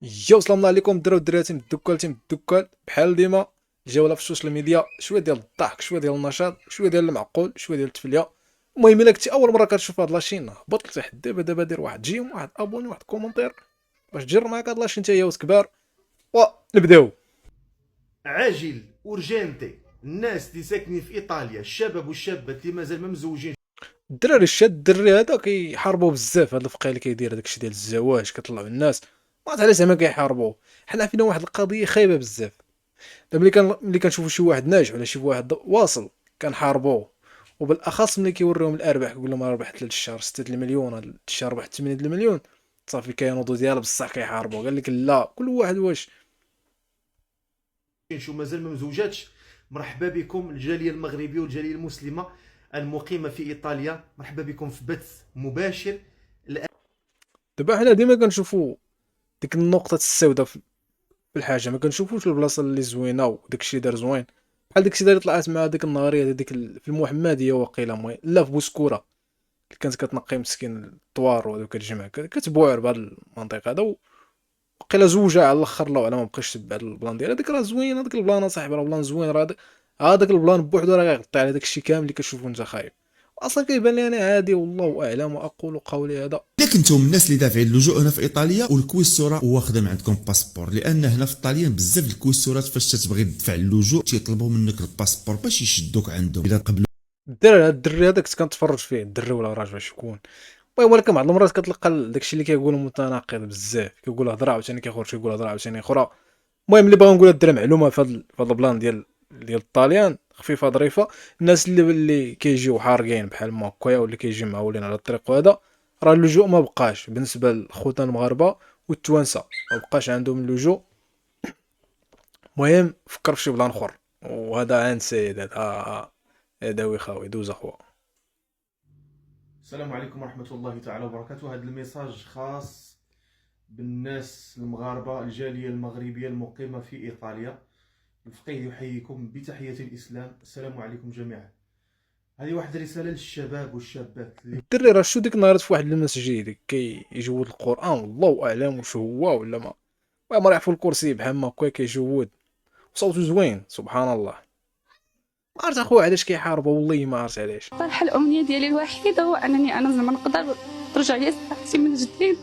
يا سلام عليكم الدراري والدراري، تيم الدكال بحال ديما. جوله في السوشيال ميديا، شويه ديال الضحك، شويه ديال النشاط، شويه ديال المعقول، شويه ديال التفليه. المهم الا كنتي اول مره كتشوف هاد لاشين، هبط لتحت دابا دير واحد جيم، واحد ابوني، واحد كومونتير باش تجر معاك هاد لاشين حتى هي كبار. ونبداو. عاجل اورجينتي. الناس اللي ساكنين في ايطاليا، الشباب والشابات اللي مازال ما مزوجين، الدراري الشاد الدري هذا كيحاربوا بزاف، هاد الفقيه اللي كيدير داكشي ديال الزواج كيطلعوا الناس. ما عرفت علاش زعما كيحاربوا. حنا فينا واحد القضيه خايبه بزاف. دابا ملي كنشوفوا شي واحد ناجح ولا شي واحد واصل كنحاربوه، وبالاخص ملي كيوريهم الارباح، كيقول لهم ربحت لهاد الشهر 6 المليون، هاد الشهر ربحت 8 المليون، صافي كينوضوا ديالها بصح كيحاربوا. قال لك لا، كل واحد واش. شو مازال ما مزوجاتش. مرحبا بكم الجاليه المغربيه والجاليه المسلمه المقيمه في ايطاليا، مرحبا بكم في بث مباشر. دابا حنا ديما كنشوفوا ديك النقطه السوداء في الحاجه، ما كنشوفوش البلاصه اللي زوينه وداكشي دار زوين. بحال داكشي اللي طلعت مع ديك النهاريه ديك في المحمديه وقيله، المهم لا في بوسكوره، اللي كانت كتنقي مسكين الطوار وكتجمع كتبوع بهاد المنطقه هذا. وقيلا زوجها على الاخر، الله اعلم، ما بقيتش تبع البلان ديالها. هذيك راه زوين، هذاك البلان صاحبي راه بلان زوين، راه هذاك البلان بوحدو راه غيغطي على داك الشيء كامل اللي كتشوفو انت خايب. اصلا كيبان لي انا عادي، والله اعلم، واقول قولي هذا. اذا كنتم من الناس اللي دافعين اللجوء هنا في ايطاليا والكويستورا واخده من عندكم باسبور، لان هنا في الطاليان بزاف الكويستورات فاش تبغي تدفع اللجوء تيطلبوا منك الباسبور باش يشدوك عندهم اذا قبلوا. الدري هذا كنت كنتفرج فيه، الدري ولا راجل شكون. المهم ولكن بعض المرات كتلقى داكشي اللي كيقولوا متناقض بزاف، كيقول هضره عاوتاني كيخرج كيقول هضره عاوتاني اخرى. المهم اللي باغا نقول الدرا معلومه في هذا البلان ديال الطاليان خفيفه ظريفه. الناس اللي كيجيو حارقين بحال ما هكايا، واللي كيجيو معولين على الطريق وهذا، راه اللجوء ما بقاش بالنسبه لخوتنا المغاربه والتوانسه، ما بقاش عندهم اللجوء. المهم فكر في شي بلان اخر، وهذا عند سيد هذا ويخاوي دوز اخويا. السلام عليكم ورحمه الله تعالى وبركاته. هذا الميساج خاص بالناس المغاربه، الجاليه المغربيه المقيمه في ايطاليا. الفقيه يحييكم بتحيه الاسلام، السلام عليكم جميعا. هذه واحد رساله للشباب والشابات اللي الدري راه شو ديك النهار في واحد المسجد كيجود القران، والله اعلم واش هو ولا ما. المهم راه في الكرسي بحال ما هكا كيجود، صوته زوين سبحان الله. ما عرفت اخويا علاش كيحاربوا، والله ما عرفت علاش. صراحة الأمنية ديالي الوحيدة هو أنني أنا زعما نقدر ترجع لي صحتي من جديد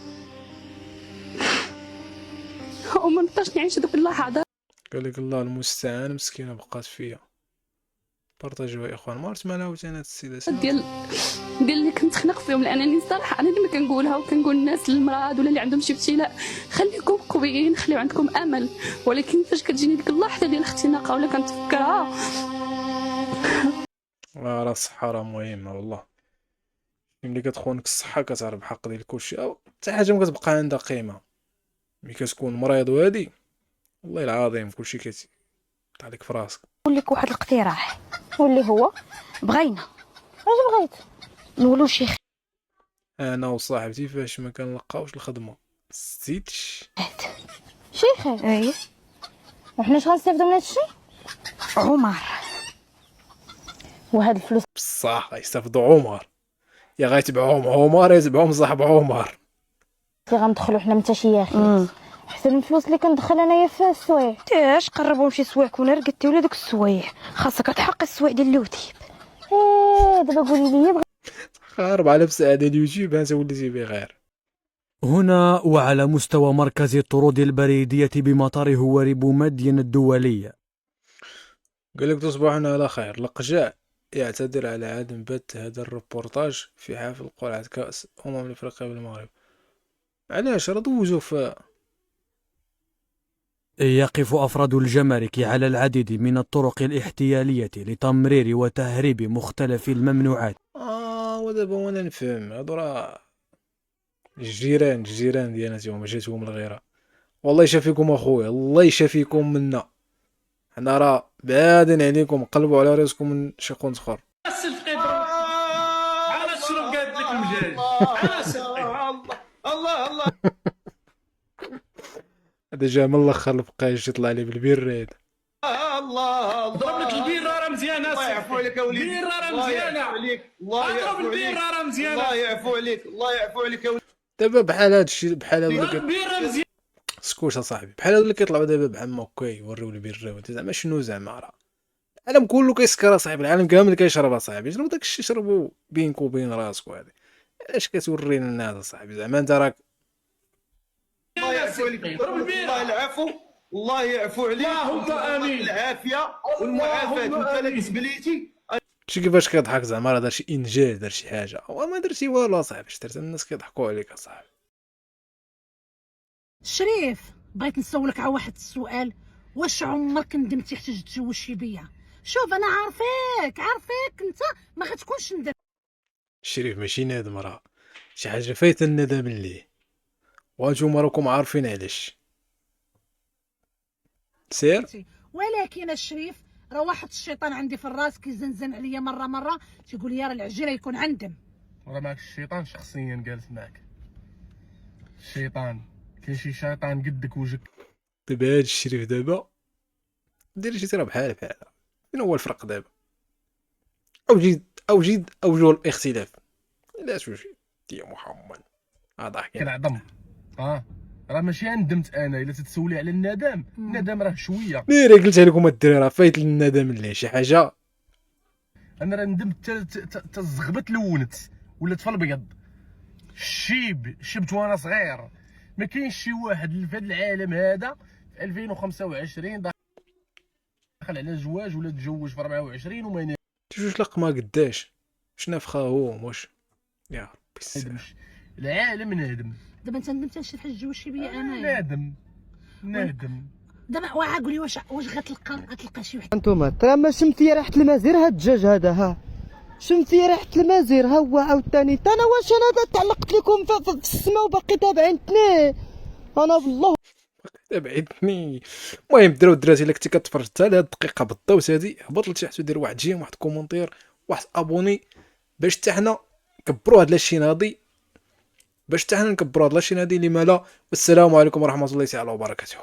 وما نقدرش نعيش هذوك اللحظات قال لك الله المستعان، مسكينه بقات فيا. بارطاجيوها يا اخوان، ما عرفت مالها عاوتاني هاد السيده ديال اللي كنت خنق فيهم. لأنني صراحة أنا ديما كنقولها وكنقول للناس المرض ولا اللي عندهم شي ابتلاء، خليكم قويين، خليو عندكم أمل. ولكن فاش كتجيني ديك اللحظة ديال الاختناق ولا كنتفكرها، راه الصحه راه مهمه والله. ملي كتخونك الصحه كتعرف بحق ديال كلشي، او حتى حاجه ما كتبقى عندها قيمه. ملي كتكون مريض وهادي، والله العظيم كلشي كيطيح عليك في راسك. نقول لك واحد الاقتراح، واللي هو بغينا اش بغيت نولو شي انا وصاحبتي فاش ما كنلقاوش الخدمه زيدش. شي خير. اي وحنا اش غنستافدو من هادشي؟ عمر وهاد الفلوس بصح غيستافدوا عمر، يا غيتبعوهم عمر يتبعوهم صاحب عمر. اللي غندخلو حنا متاشياخين احسن من الفلوس اللي كندخل انايا في السوايع. تاش قربوا شي سوايع كون رقدتي ولا دوك السوايع، خاصك تحقق السوايع ديال اليوتيوب. دابا قولي لي 4000 ساعه ديال اليوتيوب انت وليتي بغير. هنا وعلى مستوى مركز الطرود البريدية بمطار هواري بومدين الدولي. قال لك تصبحون على خير. لقجاع يعتذر على عدم بث هذا الريبورتاج في حفل قرعة كأس الأفريقية بالمغرب. علاش راه دوزو في. يقف أفراد الجمارك على العديد من الطرق الاحتيالية لتمرير وتهريب مختلف الممنوعات. ودابا وانا نفهم هادو راه الجيران ديالنا جاتهم الغيرة. والله يشافيكم اخويا، الله يشافيكم منا. حنا راه بعادين عليكم، قلبوا على راسكم من شي قنت اخر. الصفقي على شنو قالت لك المجاج على الصفقي الله هذا جا من الاخر الفقاش يطلع لي بالبير هذا. الله ضرب لك البيره راه مزيانه. الله يعفو عليك يا وليدي، البيره راه مزيانه. الله يعفو عليك، ضرب البيره راه مزيانه. الله يعفو عليك، الله يعفو عليك يا وليدي. دابا بحال هادشي بحال هذا البيره مزيانه. سكوت اصاحبي، بحال هادو اللي كيطلعوا دابا بعما هكا يوريو البيرة زعما شنو زعما راه العالم كله كيسكر اصاحبي، العالم كامل كيشرب اصاحبي، شنو داكشي شربو بينك وبين راسك وهادي، علاش كتورينا الناس اصاحبي زعما انت راك الله يعفو عليك، الله العفو، الله يعفو عليك، اللهم امين، العافيه والمعافاه. انت لا تسبليتي شي كيفاش كيضحك زعما راه دار شي انجاز، دار شي حاجه، هو ما درتي والو اصاحبي، اش درت الناس كيضحكوا عليك اصاحبي. شريف، بغيت نسولك على واحد السؤال، واش عمرك ندمتي حتى تزوجتي بيا؟ شوف انا عارفيك انت ما غتكونش ندم. الشريف ماشي نادم، راه شي حاجه فايته الندم ليه، وانتوما راكم عارفين علاش. سير ولكن الشريف راه واحد الشيطان عندي في الراس كيزنزن عليا مره تيقول لي راه العجيره يكون عندم. راه معك الشيطان شخصيا جالس معك الشيطان، كاين شي شيطان قدك وجهك. دابا هاد الشريف دابا دير شي راه بحال فين هو الفرق دابا؟ اوجد اوجه الاختلاف. لا توجد يا محمد ضحك كنعظم راه ماشي ندمت انا، الا تتسولي على الندم، الندم راه شويه. ناري قلت لكم الدراري راه فايت الندم ليه شي حاجه. انا راه ندمت الزغبت لونت ولات في الابيض، شبت وانا صغير. ما كاينش شي واحد في هذا العالم هذا في 2025 داخل على زواج ولا تزوج في 24 وما تجوج لقمه قداش واش نافخه هو واش يا ربي السلام. العالم نادم. دابا انت ندمت على شي حاجه تزوجتي بيا انا؟ نادم. دابا قولي واش غتلقى شي واحد. انتوما ترى ما شمتي ريحه المازير هاد الدجاج هذا، ها شمتي ريحه المازير، ها هو عاوتاني انا واش انا تعلقت لكم في السما وباقي تابعينتني انا بالله تابعتني. المهم الدراري والدرارات الا كنتي كتفرج حتى لهاد الدقيقه بالضبط هادي، هبط لتحت ودير واحد جيم، واحد كومونتير، واحد ابوني، باش حتى حنا نكبروا هاد لاشين هادي، باش حتى حنا نكبروا هاد لاشين هادي. لما لا. والسلام عليكم ورحمه الله تعالى وبركاته.